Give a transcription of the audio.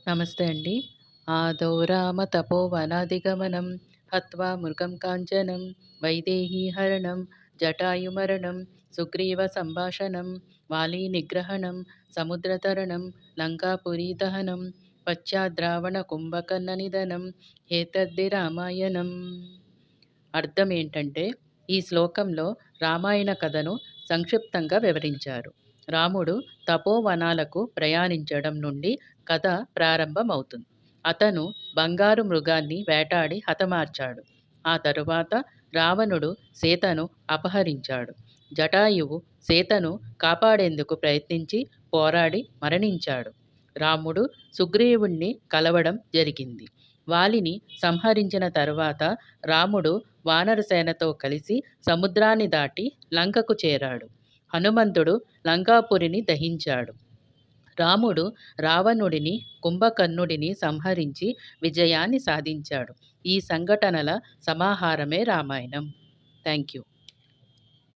నమస్తే అండి. ఆదౌ రామ తపోవనాదిగమనం హత్వా మృగం కాంచనం వైదేహీ హరణం జటాయుమరణం సుగ్రీవ సంభాషణం వాలీ నిగ్రహణం సముద్రతరణం లంకాపురీ దహనం పశ్చాద్రావణ కుంభకర్ణ నిధనం ఏతద్ధి రామాయణం. అర్థం ఏంటంటే, ఈ శ్లోకంలో రామాయణ కథను సంక్షిప్తంగా వివరించారు. రాముడు తపోవనాలకు ప్రయాణించడం నుండి కథ ప్రారంభమవుతుంది. అతను బంగారు మృగాన్ని వేటాడి హతమార్చాడు. ఆ తరువాత రావణుడు సీతను అపహరించాడు. జటాయువు సీతను కాపాడేందుకు ప్రయత్నించి పోరాడి మరణించాడు. రాముడు సుగ్రీవుణ్ణి కలవడం జరిగింది. వాలిని సంహరించిన తరువాత రాముడు వానరసేనతో కలిసి సముద్రాన్ని దాటి లంకకు చేరాడు. హనుమంతుడు లంకాపురిని దహించాడు. రాముడు రావణుడిని కుంభకర్ణుడిని సంహరించి విజయాన్ని సాధించాడు. ఈ సంఘటనల సమాహారమే రామాయణం. Thank you.